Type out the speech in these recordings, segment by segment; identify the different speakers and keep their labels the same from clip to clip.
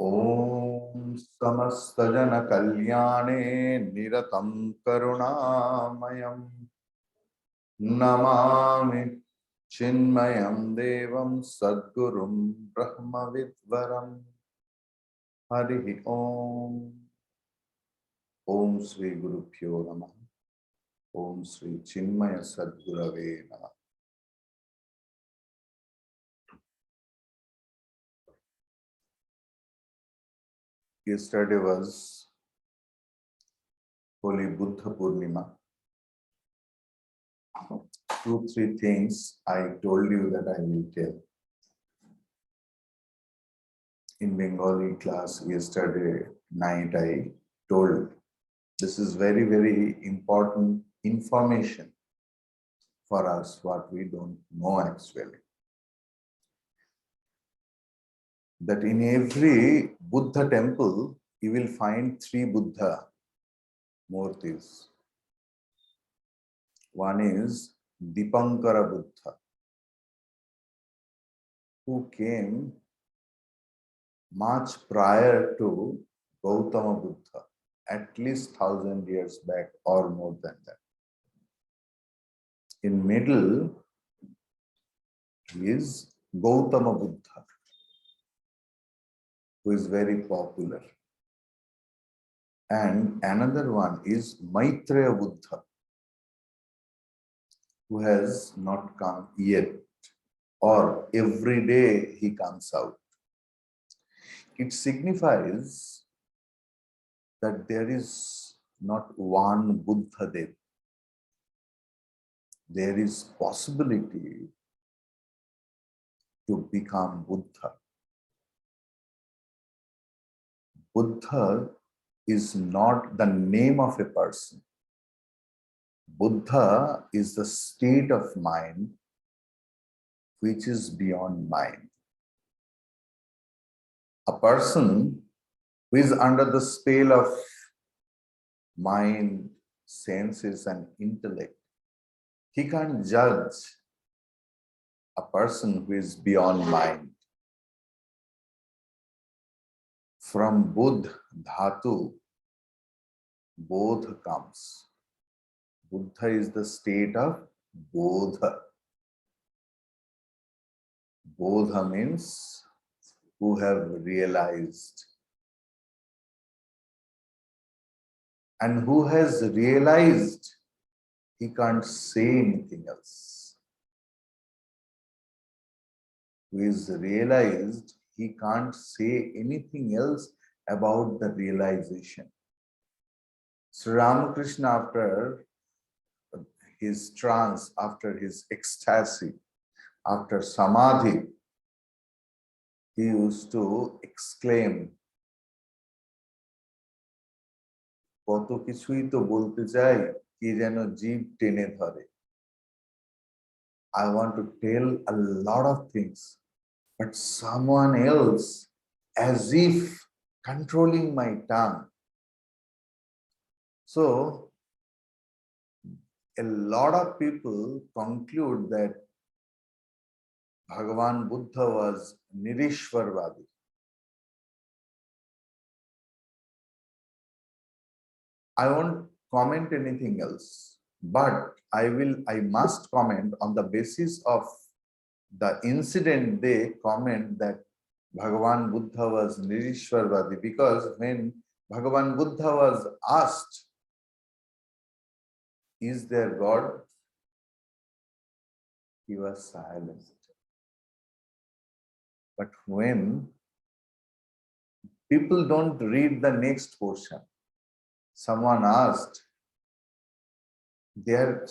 Speaker 1: Om Samastajana Kalyane Niratam Karunamayam Namami Chinmayam Devam Sadgurum Brahmavidvaram Harihi Om Om Sri Guru Pyo Namaha Om Sri Chinmaya Sadgurave Namaha. Yesterday was Holy Buddha Purnima. 2-3 things I told you that I will tell. In Bengali class yesterday night, I told this is very, very important information for us, what we don't know actually. That in every Buddha temple, you will find 3 Buddha murtis. One is Dipankara Buddha, who came much prior to Gautama Buddha, at least 1000 years back or more than that. In middle is Gautama Buddha, who is very popular. And another one is Maitreya Buddha, who has not come yet, or every day he comes out. It signifies that there is not one Buddha there. There is possibility to become Buddha. Buddha is not the name of a person. Buddha is the state of mind which is beyond mind. A person who is under the spell of mind, senses, and intellect, he can't judge a person who is beyond mind. From Buddh Dhatu, Bodh comes. Buddha is the state of Bodha. Bodha means who have realized. And who has realized, he can't say anything else. Who is realized, he can't say anything else about the realization. Sri Ramakrishna, after his trance, after his ecstasy, after samadhi, he used to exclaim, কত কিছুই তো বলতে চাই, কি যেন জীব টেনে ধরে. I want to tell a lot of things, but someone else, as if controlling my tongue. So, a lot of people conclude that Bhagavan Buddha was Nirishwarvadi. I won't comment anything else, but I must comment on the basis of the incident. They comment that Bhagavan Buddha was Nirishwarvadi, because when Bhagavan Buddha was asked, is there God? He was silent. But when people don't read the next portion, someone asked, there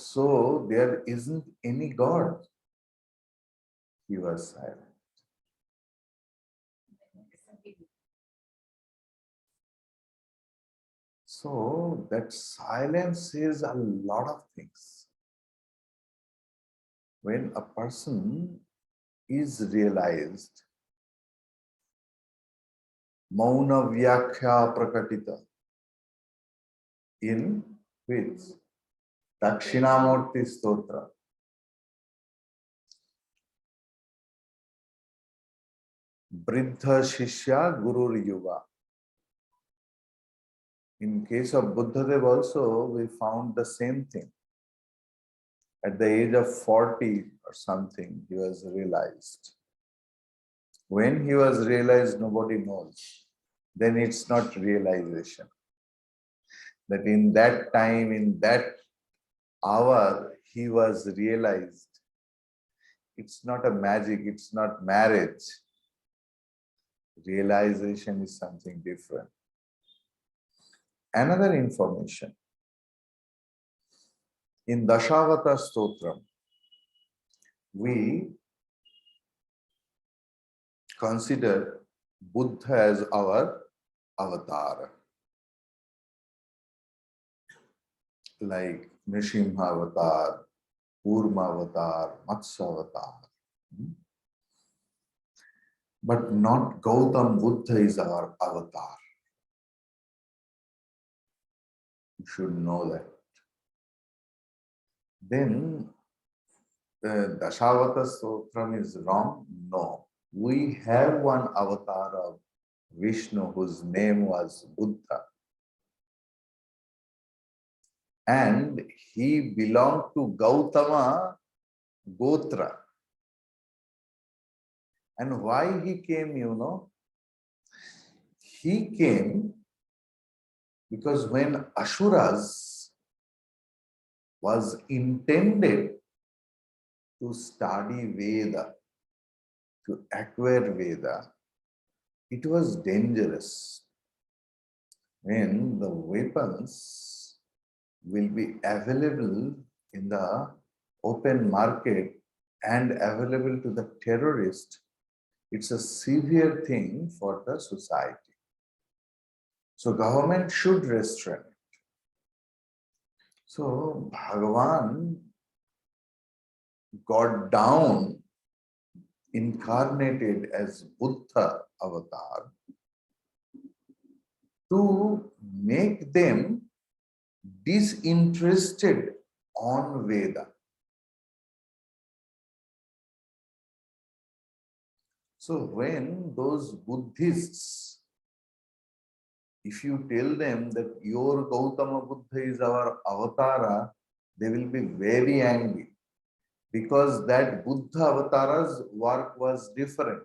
Speaker 1: isn't any God. He was silent. So that silence says a lot of things. When a person is realized, Mauna Vyakhya Prakatita, in which Dakshinamurti Stotra, Briddha Shishya Gurur Yuva. In case of Buddhadev also, we found the same thing. At the age of 40 or something, he was realized. When he was realized, nobody knows. Then it's not realization. That in that time, in that hour, he was realized. It's not a magic, it's not marriage. Realization is something different. Another information. In Dashavata Stotram, we consider Buddha as our avatar. Like Nrsimha avatar, Kurma avatar, Matsya avatar. But not Gautam Buddha is our avatar. You should know that. Then Dashavata Stotram is wrong? No. We have one avatar of Vishnu whose name was Buddha. And he belonged to Gautama Gotra. And why he came, you know? He came because when Asuras was intended to study Veda, to acquire Veda, it was dangerous. When the weapons will be available in the open market and available to the terrorist, it's a severe thing for the society. So government should restrain it. So Bhagavan got down, incarnated as Buddha avatar to make them disinterested on Veda. So when those Buddhists, if you tell them that your Gautama Buddha is our avatara, they will be very angry because that Buddha avatara's work was different.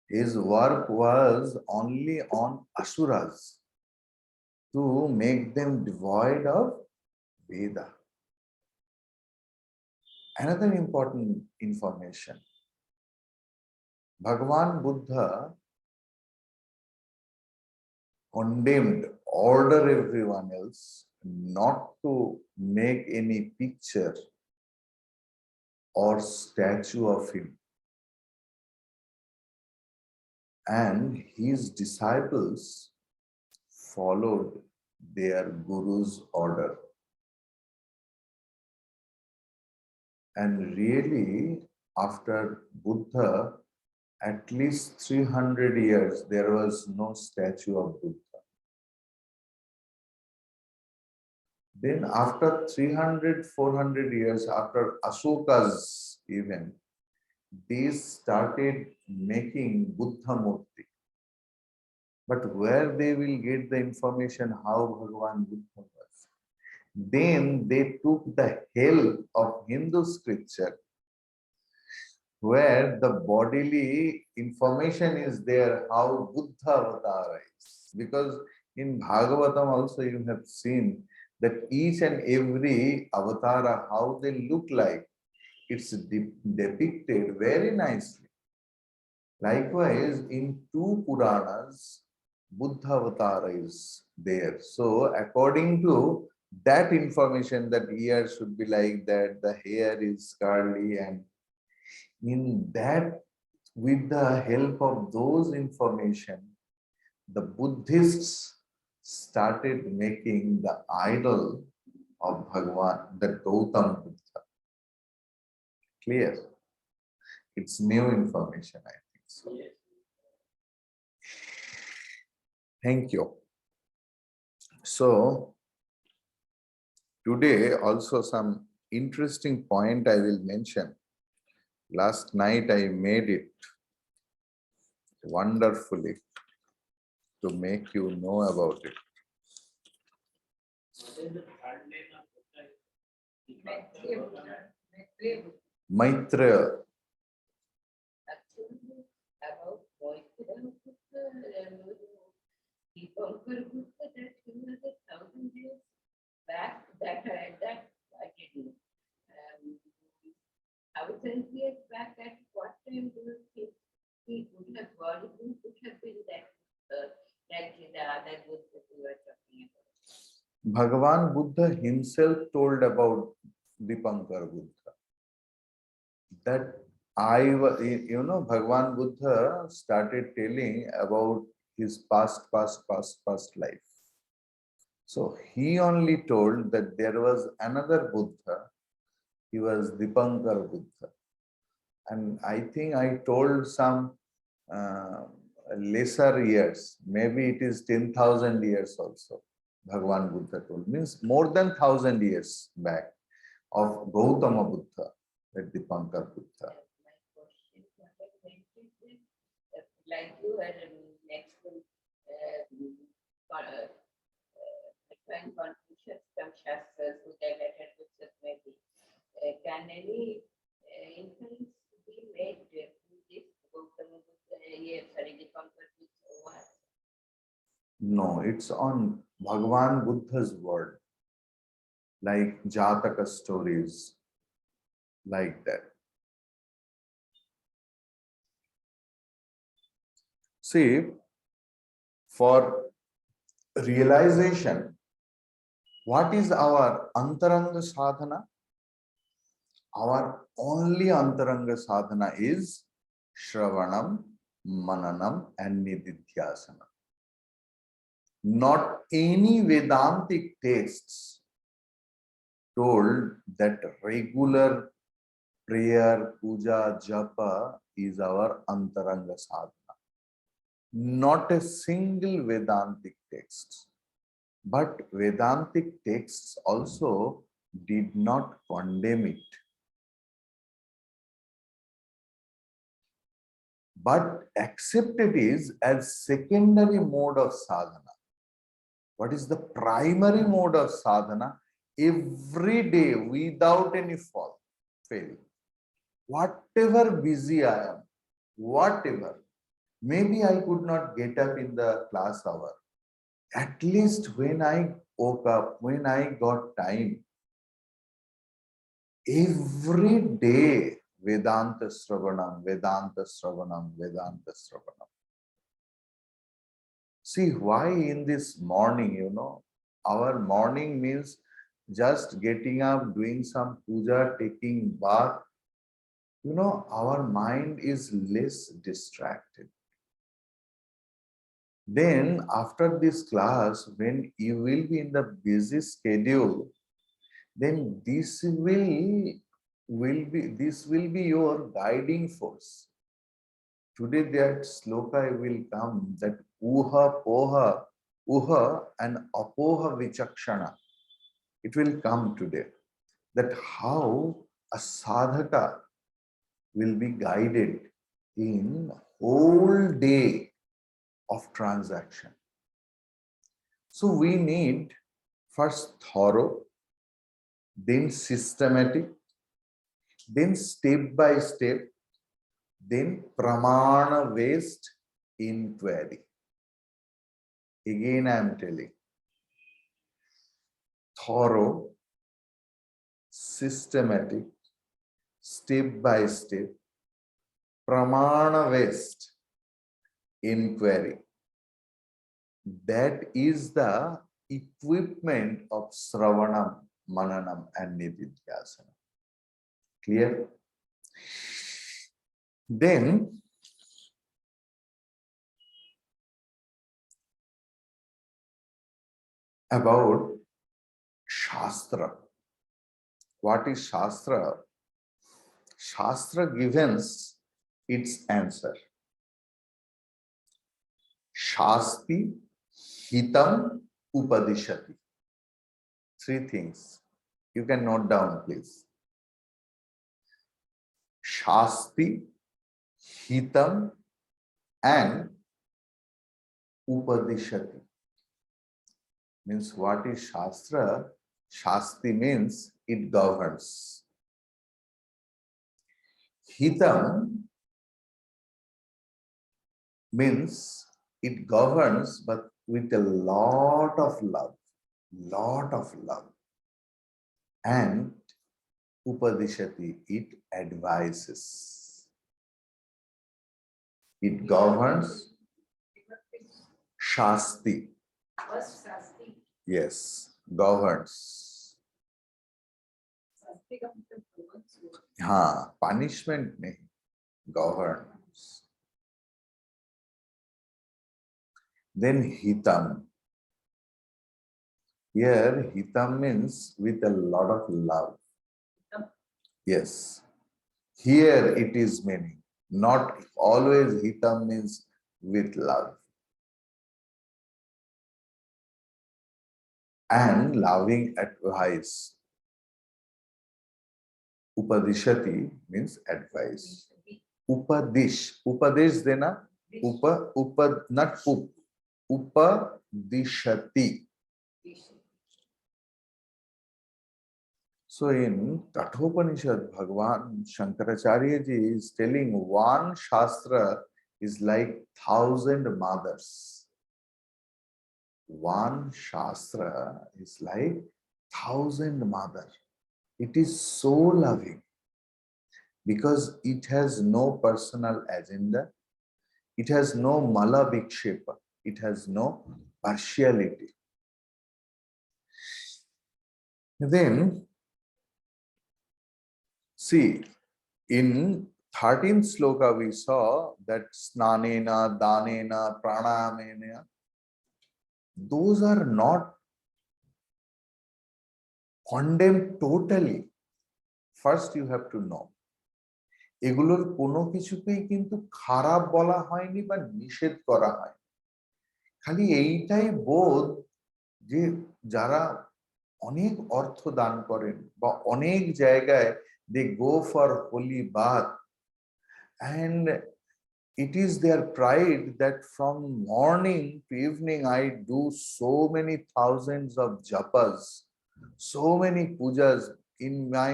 Speaker 1: His work was only on Asuras to make them devoid of Veda. Another important information. Bhagavan Buddha condemned, order everyone else not to make any picture or statue of him. And his disciples followed their guru's order. And really, after Buddha, at least 300 years, there was no statue of Buddha. Then after 300, 400 years, after Ashoka's event, they started making Buddha Murti. But where they will get the information how Bhagavan Buddha was? Then they took the help of Hindu scripture, where the bodily information is there, how Buddha avatar is. Because in Bhagavatam also you have seen that each and every avatara, how they look like, it's depicted very nicely. Likewise, in two Puranas, Buddha avatar is there. So according to that information, that ear should be like that, the hair is curly, and in that, with the help of those information, the Buddhists started making the idol of Bhagavan, the Gautam Buddha. Clear? It's new information, I think so. Thank you. So, today also some interesting point I will mention. Last night I made it wonderfully to make you know about it. Maitreya.
Speaker 2: Back that I didn't. 1,000 years back, at what time do you think he would have gone? Who could have been that, like the other book that we were talking about?
Speaker 1: Bhagavan Buddha himself told about Dipankar Buddha. That Bhagavan Buddha started telling about his past life. So he only told that there was another Buddha. He was Dipankar Buddha. And I think I told some lesser years, maybe it is 10,000 years also. Bhagavan Buddha told, means more than 1,000 years back of Gautama Buddha, that Dipankar Buddha.
Speaker 2: My question, what I meant is that, like you had an excellent find Confucius from Shastras, who they lettered books maybe. Can any inference be made from this Gautama Buddha, Dipankar Buddha, what?
Speaker 1: No, it's on Bhagavan Buddha's word, like Jataka stories, like that. See, for realization, what is our antaranga sadhana? Our only antaranga sadhana is Shravanam, Mananam, and Nididhyasana. Not any Vedantic texts told that regular prayer, puja, japa is our antaranga sadhana. Not a single Vedantic text. But Vedantic texts also did not condemn it. But accepted it as secondary mode of sadhana. What is the primary mode of sadhana? Every day without any fail. Whatever busy I am, whatever, maybe I could not get up in the class hour. At least when I woke up, when I got time, every day Vedanta Sravanam, Vedanta Sravanam, Vedanta Sravanam. See why in this morning, our morning means just getting up, doing some puja, taking bath. Our mind is less distracted. Then after this class, when you will be in the busy schedule, then this will be your guiding force. Today that sloka will come, that uha and apoha vichakshana. It will come today. That how a sadhaka will be guided in whole day of transaction. So we need first thorough, then systematic, then step by step, then pramana based inquiry. Again I am telling, thorough, systematic, step by step, pramana based inquiry. That is the equipment of Sravanam, Mananam, and Nididhyasana. Clear? Then, about Shastra. What is Shastra? Shastra gives its answer. Shasti, Hitam, Upadishati. Three things. You can note down, please. Shasti, Hitam, and Upadishati. Means what is Shastra? Shasti means it governs. Hitam means it governs, but with a lot of love. Lot of love. And Upadishati, it advises. It governs. Shasti.
Speaker 2: First Shasti.
Speaker 1: Yes, governs.
Speaker 2: Shasti का मतलब governs हुआ.
Speaker 1: हाँ, punishment नहीं, governs. Then Hitam. Here, Hitam means with a lot of love. Yes. Here it is meaning. Not always Hitam means with love. And loving advice. Upadishati means advice. Upadish. Upadish dena. Not up. Upadishati. So in Kathopanishad, Bhagavan Shankaracharya ji is telling one Shastra is like 1,000 mothers. One Shastra is like 1,000 mothers. It is so loving because it has no personal agenda. It has no mala vikshepa. It has no partiality. Then, see, in 13th sloka we saw that snanena, danena, pranayamena, those are not condemned totally. First you have to know. এগুলোর কোনো কিছুকেই কিন্তু খারাপ বলা হয়নি বা নিষেধ করা হয়। খালি এইটাই বোধ যে যারা অনেক অর্থ দান করেন বা অনেক জায়গায় they go for holy bath and it is their pride that from morning to evening I do so many thousands of japas, so many pujas in my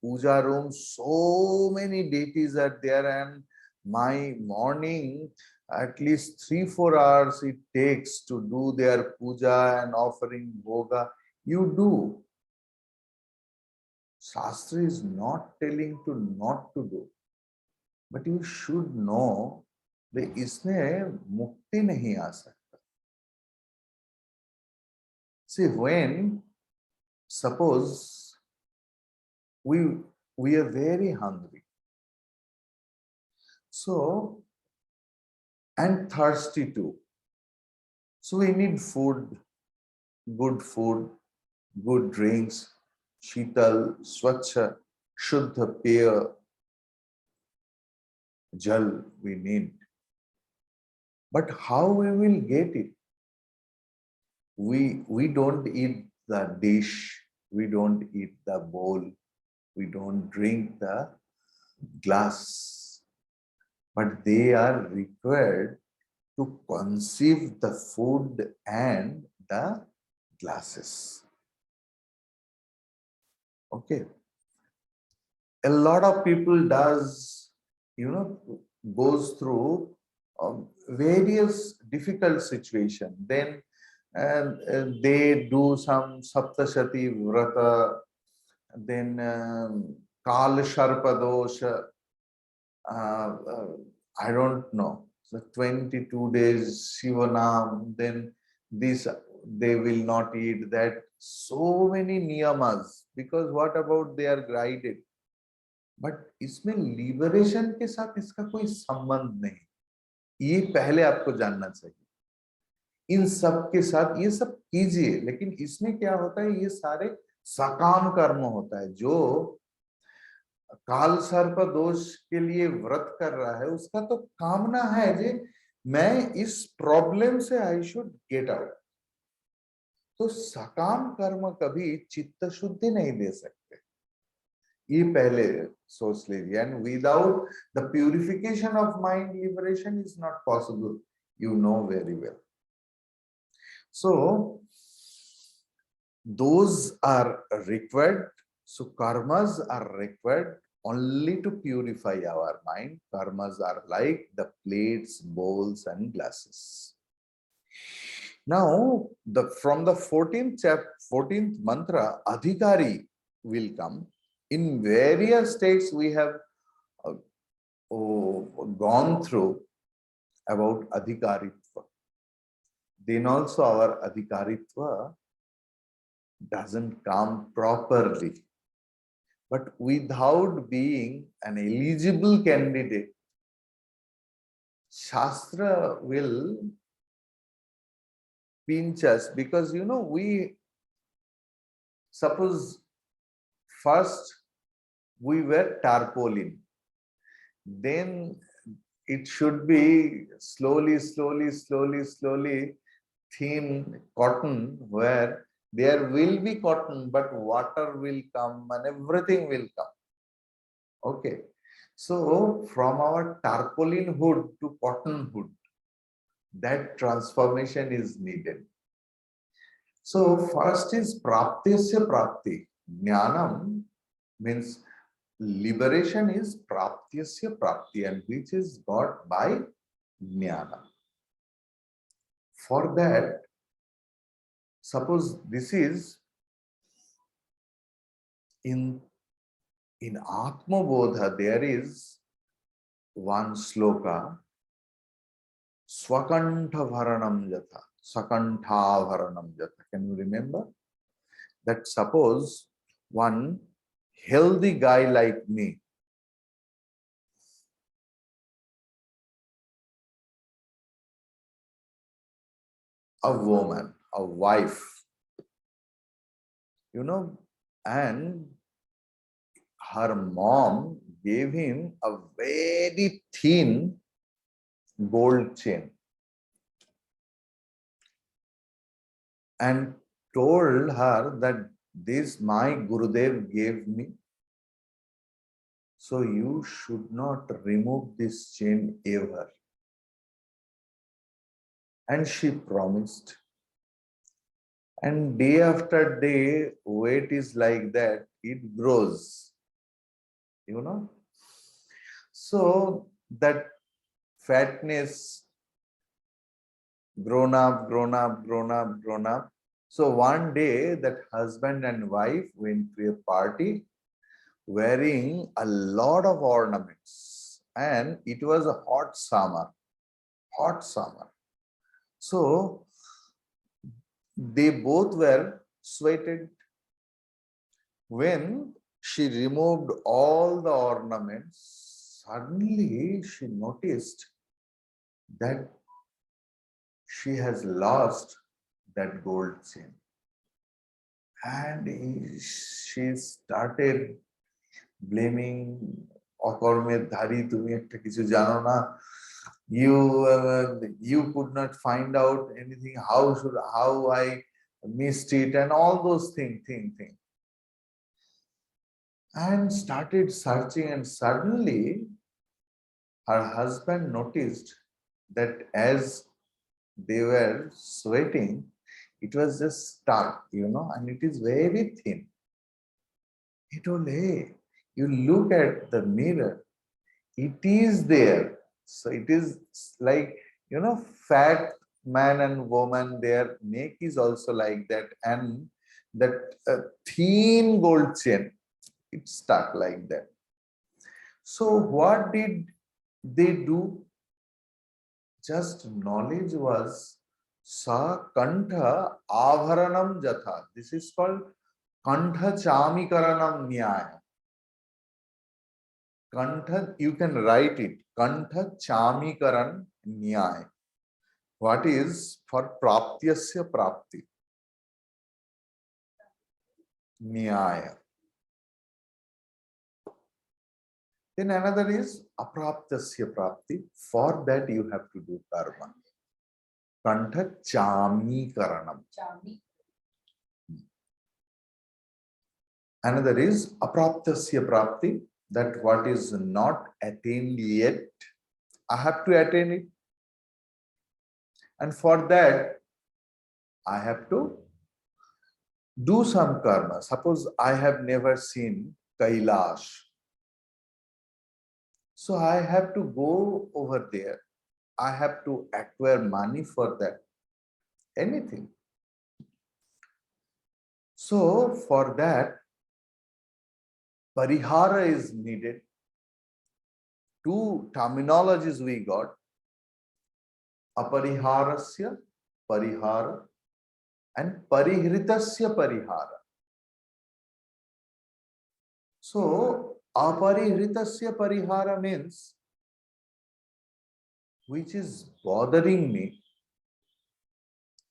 Speaker 1: puja room, so many deities are there, and my morning at least 3-4 hours it takes to do their puja and offering bhoga. You do. Shastra is not telling to not to do, but you should know that इसमें मुक्ति नहीं आ सकता. See, when suppose we are very hungry, so and thirsty too, so we need food, good drinks, शीतल, स्वच्छ, शुद्ध पेय, jal we need. But how we will get it? We don't eat the dish, we don't eat the bowl, we don't drink the glass, but they are required to conceive the food and the glasses. Okay. A lot of people does, goes through various difficult situations. Then they do some saptashati vrata, then kal sharpa dosha, I don't know, so 22 days shivanam, then this they will not eat that, so many niyamas, because what about they are guided. But इसमें liberation के साथ इसका कोई संबंध नहीं, ये पहले आपको जानना चाहिए. इन सब के साथ ये सब कीजिए, लेकिन इसमें क्या होता है, ये सारे सकाम कर्म होता है. जो काल सर्प दोष के लिए व्रत कर रहा है, उसका तो कामना है जे मैं इस प्रॉब्लम से आई शुड गेट आउट. तो सकाम कर्म कभी चित्त शुद्धि नहीं दे सकते. ये पहले सोच लीजिए. And without the purification of mind, liberation is not possible. You know very well. So those are required. So karmas are required only to purify our mind. Karmas are like the plates, bowls, and glasses. Now, from the 14th mantra, Adhikari will come. In various states, we have uh, gone through about Adhikaritva. Then also our Adhikaritva doesn't come properly. But without being an eligible candidate, Shastra will pinch us because, we suppose first we were tarpaulin. Then it should be slowly thin cotton, where there will be cotton, but water will come and everything will come. Okay. So from our tarpaulin hood to cotton hood, that transformation is needed. So first is praptisya prapti. Jnanam means liberation is praptyasya prapti, and which is got by jnana. For that, suppose this is in Atma Bodha, there is one sloka, Swakantha Bharanam Jatha, Sakantha Bharanam Jatha. Can you remember? That suppose one healthy guy like me, a woman, a wife, and her mom gave him a very thin gold chain and told her that this my Gurudev gave me, so you should not remove this chain ever. And she promised. And day after day, weight is like that, it grows, So that fatness grown up. So one day that husband and wife went to a party wearing a lot of ornaments, and it was a hot summer. So they both were sweated. When she removed all the ornaments, suddenly she noticed that she has lost that gold chain. And she started blaming, Akormed Dhari, tumi ekta kichu jano na, you could not find out anything, how I missed it, and all those things. And started searching, and suddenly her husband noticed that as they were sweating, it was just stuck, and it is very thin. He told, hey, you look at the mirror, it is there. So it is like, fat man and woman, their neck is also like that, and that thin gold chain, it's stuck like that. So what did they do? Just knowledge was sa kantha avaranam jatha. This is called kantha chamikaranam nyaya. Kantha, you can write it. Kantha chamikaran nyaya. What is for praptyasya prapti? Nyaya. Then another is apraptasya prapti. For that you have to do karma. Kantha chami karanam. Another is apraptasya prapti, that what is not attained yet, I have to attain it. And for that, I have to do some karma. Suppose I have never seen Kailash. So I have to go over there. I have to acquire money for that. Anything. So for that, parihara is needed. Two terminologies we got. Apariharasya parihara and parihritasya parihara. So aparihritasya parihara means which is bothering me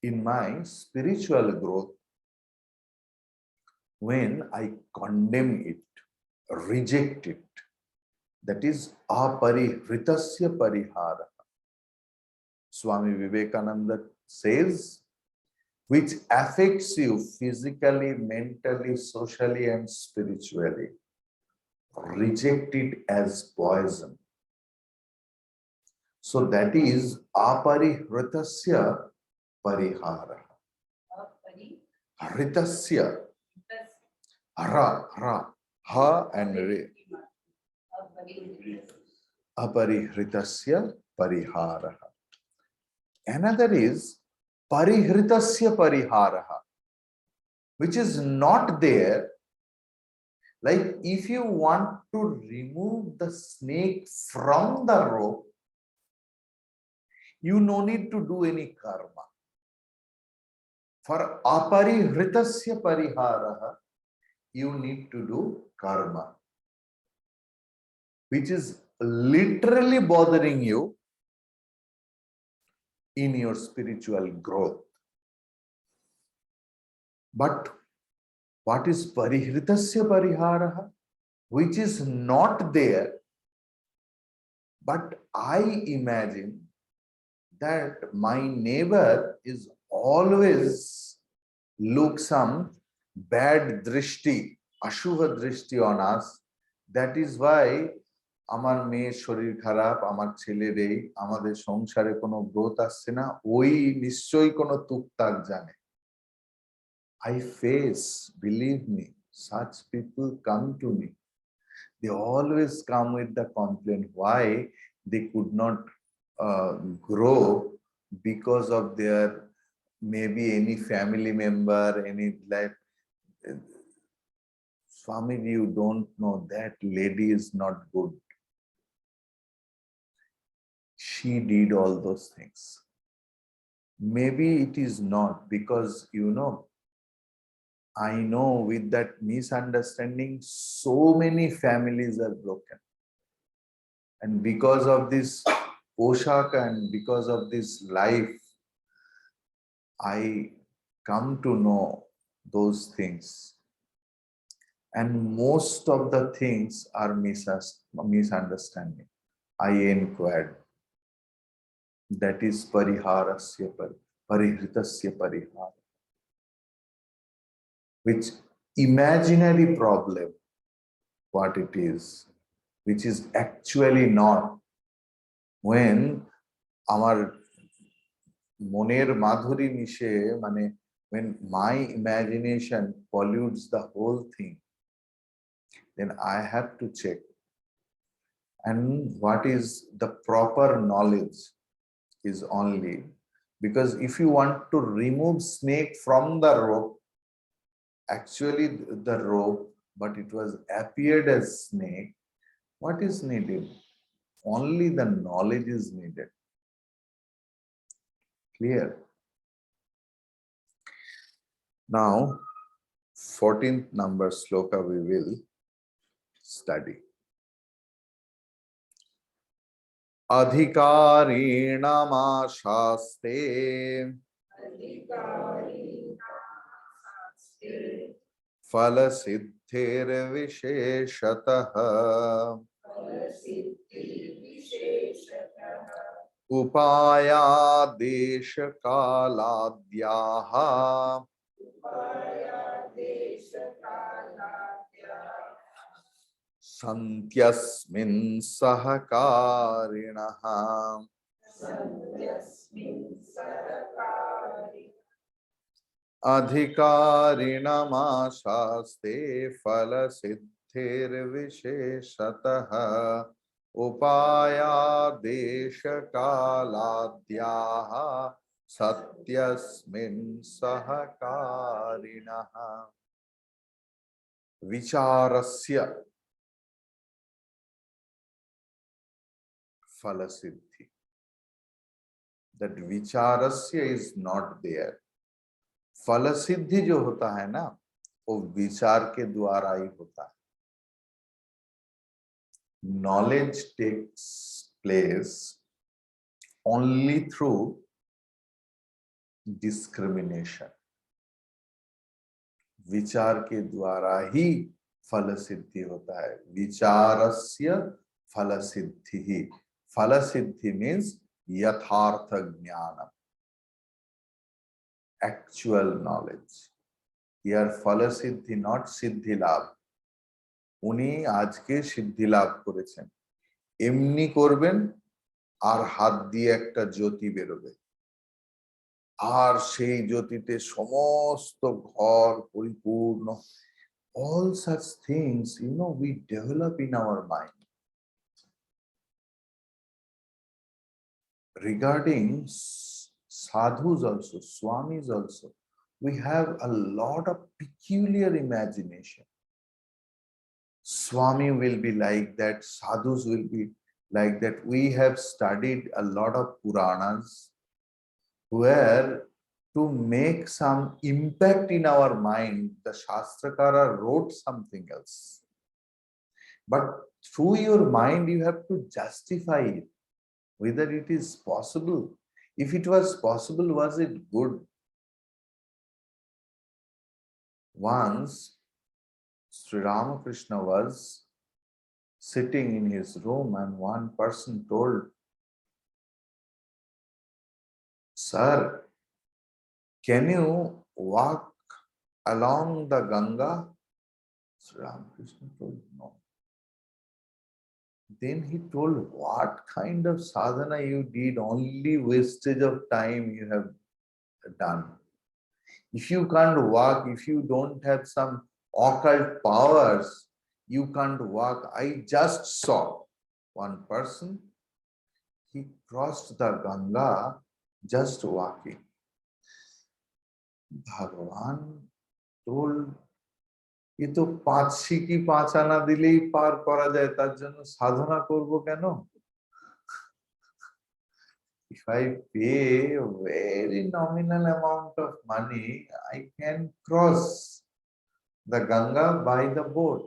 Speaker 1: in my spiritual growth when I condemn it, reject it. That is aparihritasya parihara. Swami Vivekananda says, which affects you physically, mentally, socially, and spiritually. Reject it as poison. So that is aparihritasya parihara. Hritasya. Ha and re. Aparihritasya parihara. Another is parihritasya parihara, which is not there. Like if you want to remove the snake from the rope, you no need to do any karma. For aparihritasya parihara, you need to do karma, which is literally bothering you in your spiritual growth. But what is parihritasya parihara? Which is not there, but I imagine that my neighbor is always look some bad drishti, ashubha drishti on us. That is why আমার মেয়ের শরীর খারাপ, আমার ছেলের এই, আমাদের সংসারে কোনো গ্রোথ আসছে না, ওই নিশ্চয়ই কোনো তুকতাক জানে। I face, believe me, such people come to me. They always come with the complaint why they could not grow because of their maybe any family member, any life. Swami, you don't know that lady is not good. She did all those things. Maybe it is not because, you know, I know with that misunderstanding, so many families are broken. And because of this poshak and because of this life, I come to know those things. And most of the things are misunderstanding. I inquired. That is pariharasya parihritasya parihara. Which imaginary problem, what it is, which is actually not. When আমার মনের মাধুরী মিশে, মানে when my imagination pollutes the whole thing, then I have to check. And what is the proper knowledge is only, because if you want to remove snake from the rope, actually the rope, but it was appeared as snake, what is needed? Only the knowledge is needed. Clear? Now, 14th number sloka we will study. Adhikarinamasaste Falasiddhir visheshataha Upaya desha kaladhyaha Santyasmin sahakarinah अधिकारिणमाशास्ते फलसिद्धिर्विशेषतः उपायादेशकालाद्याः सत्यस्मिन् सहकारिणः विचारस्य फलसिद्धि. That vicharasya is not there. फल सिद्धि जो होता है ना वो विचार के द्वारा ही होता है. Knowledge takes place only through discrimination. विचार के द्वारा ही फल सिद्धि होता है. विचारस्य फल सिद्धि ही. फल सिद्धि मीन्स यथार्थ ज्ञान, actual knowledge. Here फल सिद्धि not सिद्धि लाभ. উনি আজকে সিদ্ধি লাভ করেছেন, এমনি করবেন আর হাত দিয়ে একটা জ্যোতি বেরোবে আর সেই জ্যোতিতে সমস্ত ঘর পরিপূর্ণ. All such things, we develop in our mind. Regarding sadhus also, swamis also, we have a lot of peculiar imagination. Swami will be like that, sadhus will be like that. We have studied a lot of Puranas where to make some impact in our mind, the Shastrakara wrote something else. But through your mind, you have to justify it, whether it is possible. If it was possible, was it good? Once, Sri Ramakrishna was sitting in his room and one person told, "Sir, can you walk along the Ganga?" Sri Ramakrishna told, "No." Then he told, "What kind of sadhana you did? Only wastage of time you have done. If you can't walk, if you don't have some occult powers, you can't walk." I just saw one person, he crossed the Ganga just walking. Bhagavan told, ये तो 5 সিকি 5 আনা দিলেই পার করা যায়, তার জন্য সাধনা করব কেন? If I pay a very nominal amount of money, I can cross the Ganga by the boat.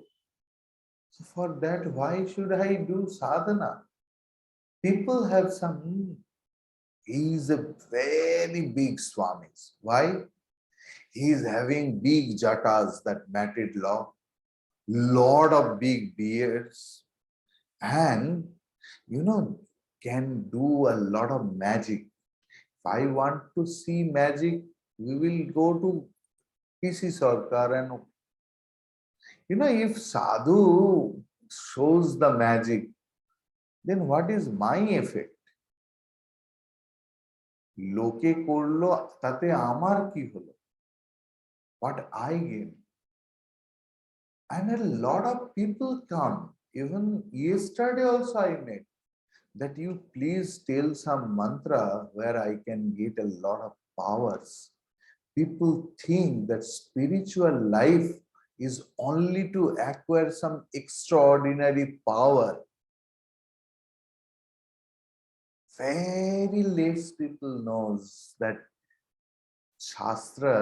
Speaker 1: So for that, why should I do sadhana? People have some, he is a very big Swamis. Why? He is having big jatas, that matted lot of big beards, and can do a lot of magic. If I want to see magic, we will go to PC Sarkar, and if sadhu shows the magic, then what is my effect? লোকে করলো তাতে আমার কি হলো? What I gain? And a lot of people come. Even yesterday also I met that you please tell some mantra where I can get a lot of powers. People think that spiritual life is only to acquire some extraordinary power. Very less people knows that Shastra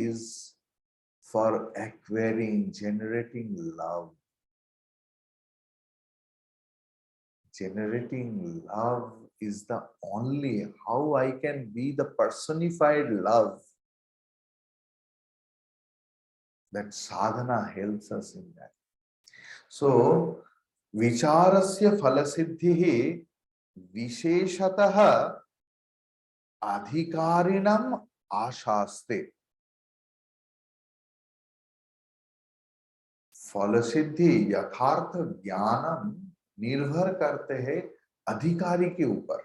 Speaker 1: is for acquiring, generating love. Generating love is the only how I can be the personified love. That sadhana helps us in that. So, vicharasya phalasiddhihi visheshataha adhikarinam ashaste. फल सिद्धि यथार्थ ज्ञानम निर्भर करते हैं अधिकारी के ऊपर।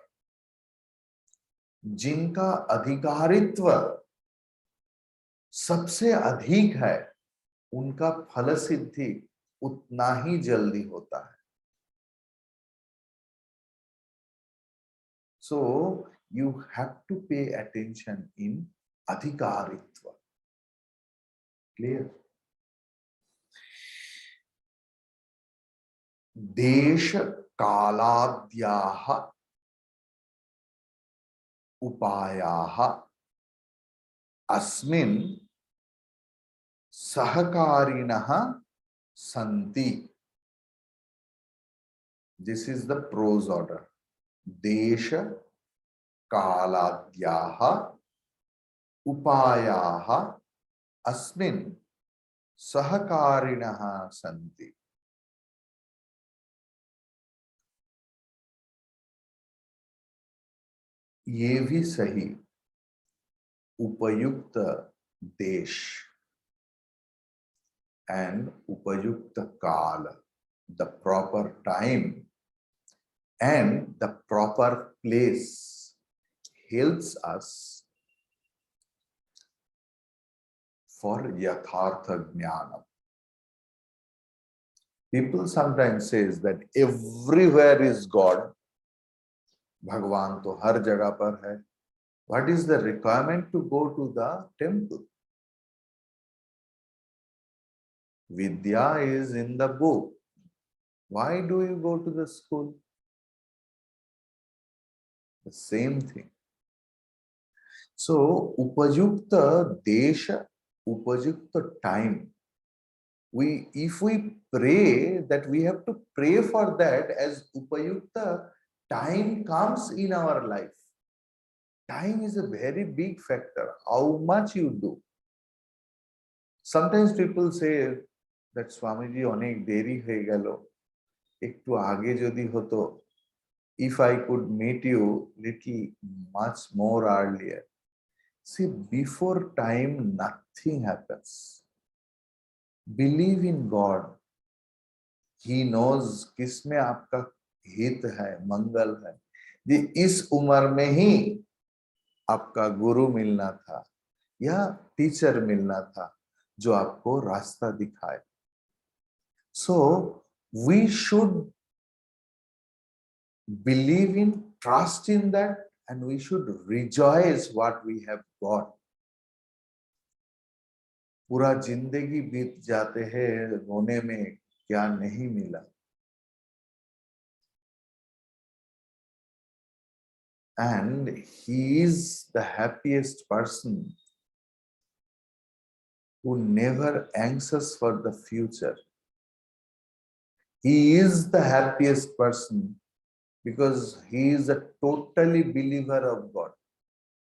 Speaker 1: जिनका अधिकारित्व सबसे अधिक है उनका फल सिद्धि उतना ही जल्दी होता है। So you have to pay attention in adhikaritva. Clear? देश कालाद्याः उपायाः अस्मिन् सहकारिणः सन्ति. This is the prose order. देश कालाद्याः उपायाः अस्मिन् सहकारिणः सन्ति. ये भी सही उपयुक्त देश and upayukta kala, the proper time and the proper place helps us for yathartha jnana. People sometimes says that everywhere is God, Bhagwan to har jagah par hai. What is the requirement to go to the temple? Vidya is in the book. Why do you go to the school? The same thing. So, upajukta desha, upajukta time. If we pray, that we have to pray for that as upayukta time comes in our life. Time is a very big factor. How much you do. Sometimes people say that Swamiji onek deri hoye gelo, ekটু আগে যদি হতো, if I could meet you little much more earlier. See, before time nothing happens. Believe in God. He knows किसमें आपका हित है, मंगल है. ये इस उम्र में ही आपका गुरु मिलना था या टीचर मिलना था जो आपको रास्ता दिखाए. So we should believe in, trust in that, and we should rejoice what we have got. पूरा जिंदगी बीत जाते हैं रोने में क्या नहीं मिला. And he is the happiest person who never anxious for the future. He is the happiest person because he is a totally believer of God.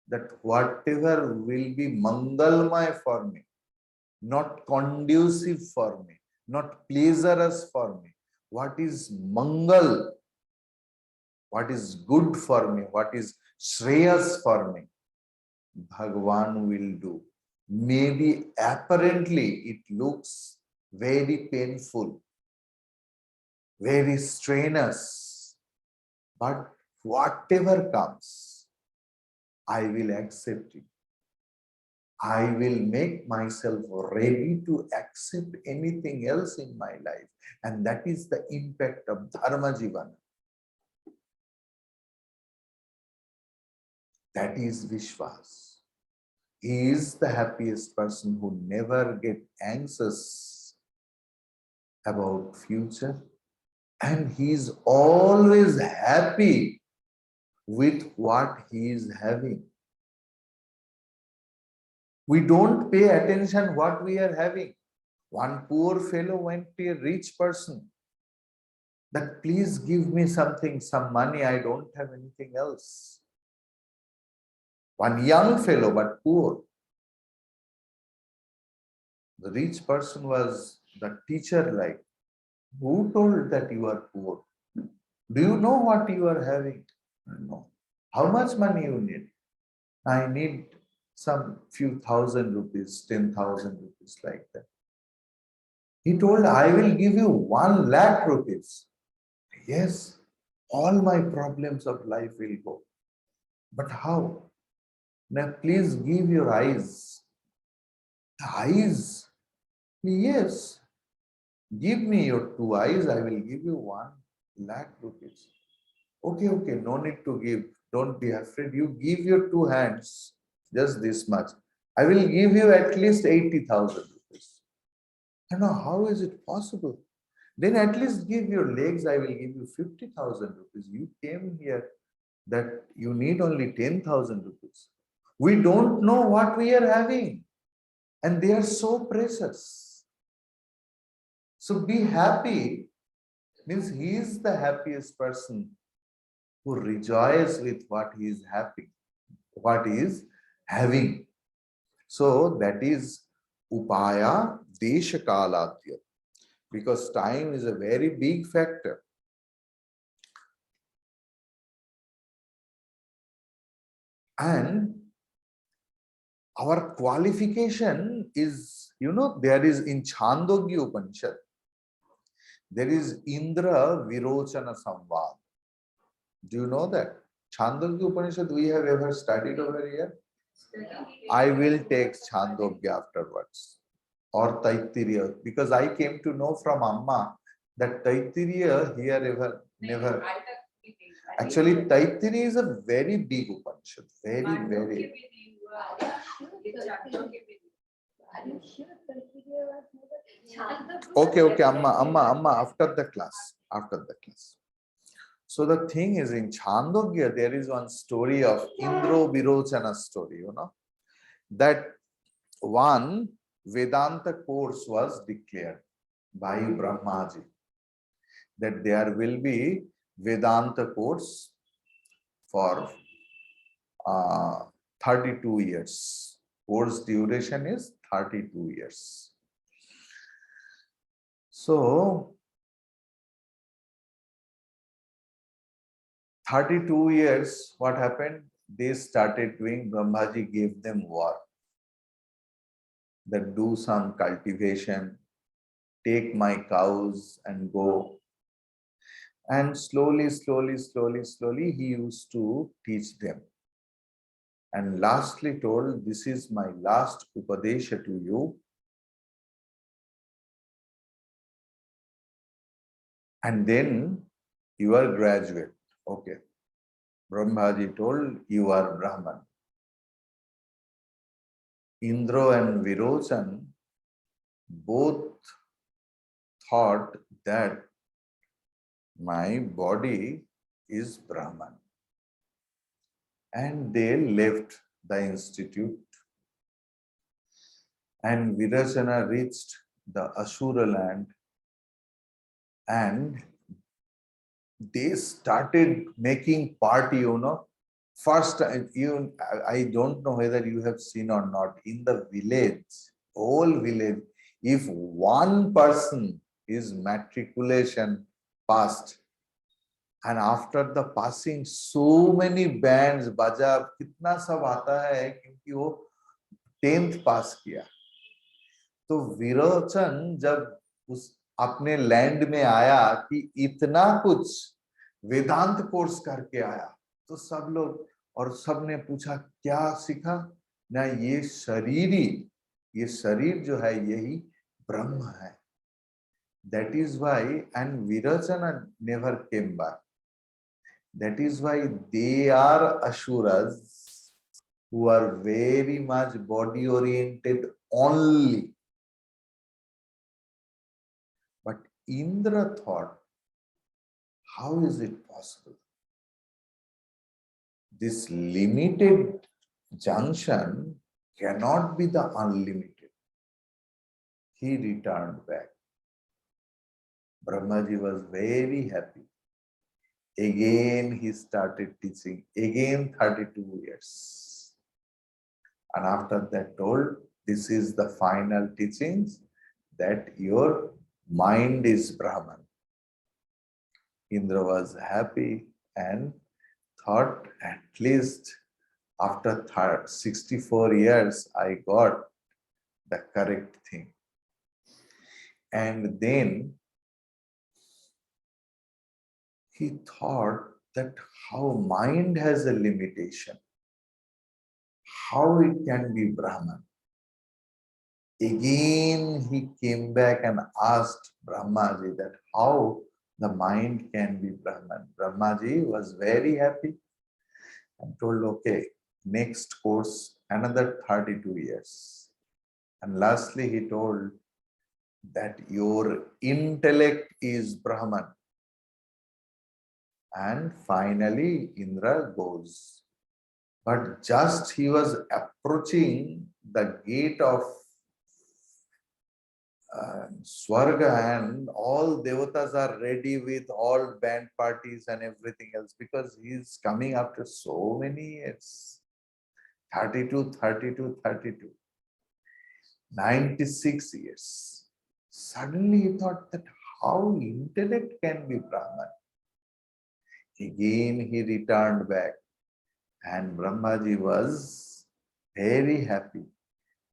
Speaker 1: That whatever will be mangalmay for me, not conducive for me, not pleasurous for me, what is mangal, what is good for me, what is shreyas for me, Bhagwan will do. Maybe apparently it looks very painful, very strenuous, but whatever comes, I will accept it. I will make myself ready to accept anything else in my life. And that is the impact of Dharma Jivana. That is Vishwas. He is the happiest person who never get anxious about future. And he is always happy with what he is having. We don't pay attention what we are having. One poor fellow went to a rich person that please give me something, some money, I don't have anything else. One young fellow but poor. The rich person was the teacher like, who told that you are poor? Do you know what you are having? No. How much money you need? I need some few thousand rupees, 10,000 rupees like that. He told, I will give you 1 lakh rupees. Yes, all my problems of life will go. But how? Now please give your eyes. The eyes? Yes. Give me your 2 eyes, I will give you 1 lakh rupees. Okay, okay, no need to give. Don't be afraid. You give your 2 hands, just this much. I will give you at least 80,000 rupees. And now, how is it possible? Then at least give your legs, I will give you 50,000 rupees. You came here that you need only 10,000 rupees. We don't know what we are having, and they are so precious. So be happy, means he is the happiest person who rejoices with what he is happy, what he is having. So that is upaya deshakaladya, because time is a very big factor. And our qualification is, there is in Chandogya Upanishad, there is Indra Virochana Samvad. Do you know that? Chandogya Upanishad we have ever studied over here? I will take Chandogya afterwards, or Taittiriya, because I came to know from Amma that Taittiriya here ever never. Actually, Taittiriya is a very big Upanishad, very, very. Okay, okay, Amma, after the class, after the class. So the thing is, in Chandogya, there is one story of Indro Virochana story, that one Vedanta course was declared by Brahmaji, that there will be Vedanta course for 32 years. Course duration is 32 years. So 32 years, what happened? They started doing, Brahmaji gave them work, that do some cultivation, take my cows and go. And slowly, he used to teach them. And lastly told, this is my last Upadesha to you. And then you are graduate. Okay. Brahmaji told, you are Brahman. Indra and Virochan both thought that my body is Brahman. And they left the institute. And Virachana reached the Ashura land, and they started making party, First, I don't know whether you have seen or not, in the village, whole village, if one person is matriculation passed, and after the passing, so many bands, baja, kitna sab aata hai, kyunki wo 10th पास किया. तो विरोचन जब उस अपने land में आया कि इतना कुछ वेदांत कोर्स करके आया, तो सब लोग, और सब ने पूछा क्या सीखा ना, ये शरीर जो है यही ब्रह्म है. That is why, and Virachana never came back. That is why they are Asuras who are very much body oriented only. But Indra thought, how is it possible? This limited junction cannot be the unlimited. He returned back. Brahmaji was very happy. Again, he started teaching. Again, 32 years. And after that told, this is the final teachings, that your mind is Brahman. Indra was happy and thought, at least after 64 years, I got the correct thing. And then he thought that how mind has a limitation, how it can be Brahman. Again, he came back and asked Brahmaji that how the mind can be Brahman. Brahmaji was very happy and told, okay, next course, another 32 years. And lastly, he told that your intellect is Brahman. And finally, Indra goes. But just he was approaching the gate of Swarga, and all devatas are ready with all band parties and everything else, because he is coming after so many years. 32, 32, 32. 96 years. Suddenly he thought that how intellect can be Brahman. Again he returned back, and Brahmaji was very happy,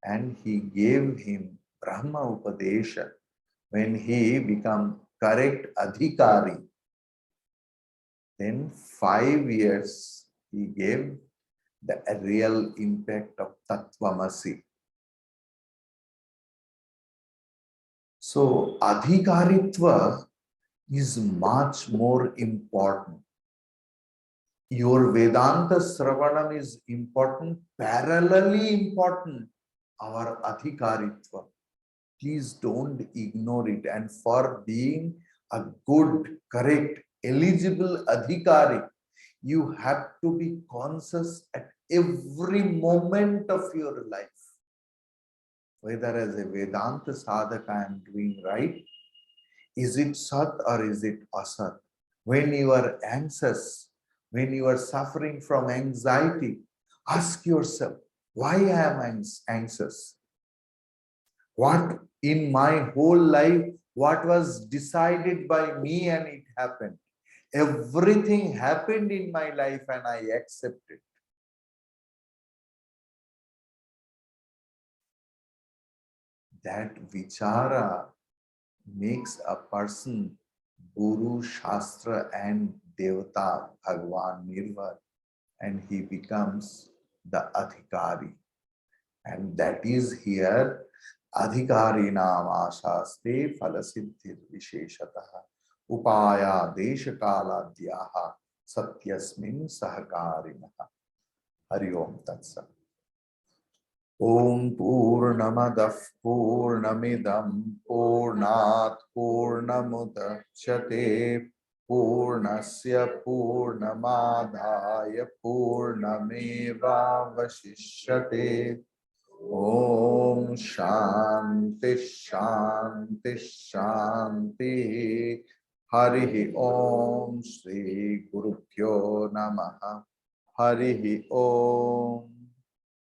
Speaker 1: and he gave him Brahma Upadesha. When he became correct adhikari, then 5 years he gave the real impact of Tattvamasi. So adhikaritva is much more important. Your Vedanta Sravanam is important, parallelly important, our adhikaritva. Please don't ignore it. And for being a good, correct, eligible adhikari, you have to be conscious at every moment of your life. Whether as a Vedanta sadhaka I am doing right, is it sat or is it asat? When you are anxious, when you are suffering from anxiety, ask yourself, why I am anxious? What in my whole life, what was decided by me and it happened? Everything happened in my life and I accepted. That vichara makes a person Guru, Shastra and Devata, Bhagwan, Nirvar, and he becomes the Adhikari. And that is here, Adhikari Nama Shaste Falasiddhir Visheshataha Upaya Deshakala Dyaha Satyasmin Sahakarinaha. Hari Om Tatsat. Om Purnamadah Purnamidam Purnat Purnamudachyate Purnasya Purnamadhaya Purnameva Vashishyate. Om Shanti Shanti Shanti. Hari Om Shri Guru Pyo Namaha. Hari Om.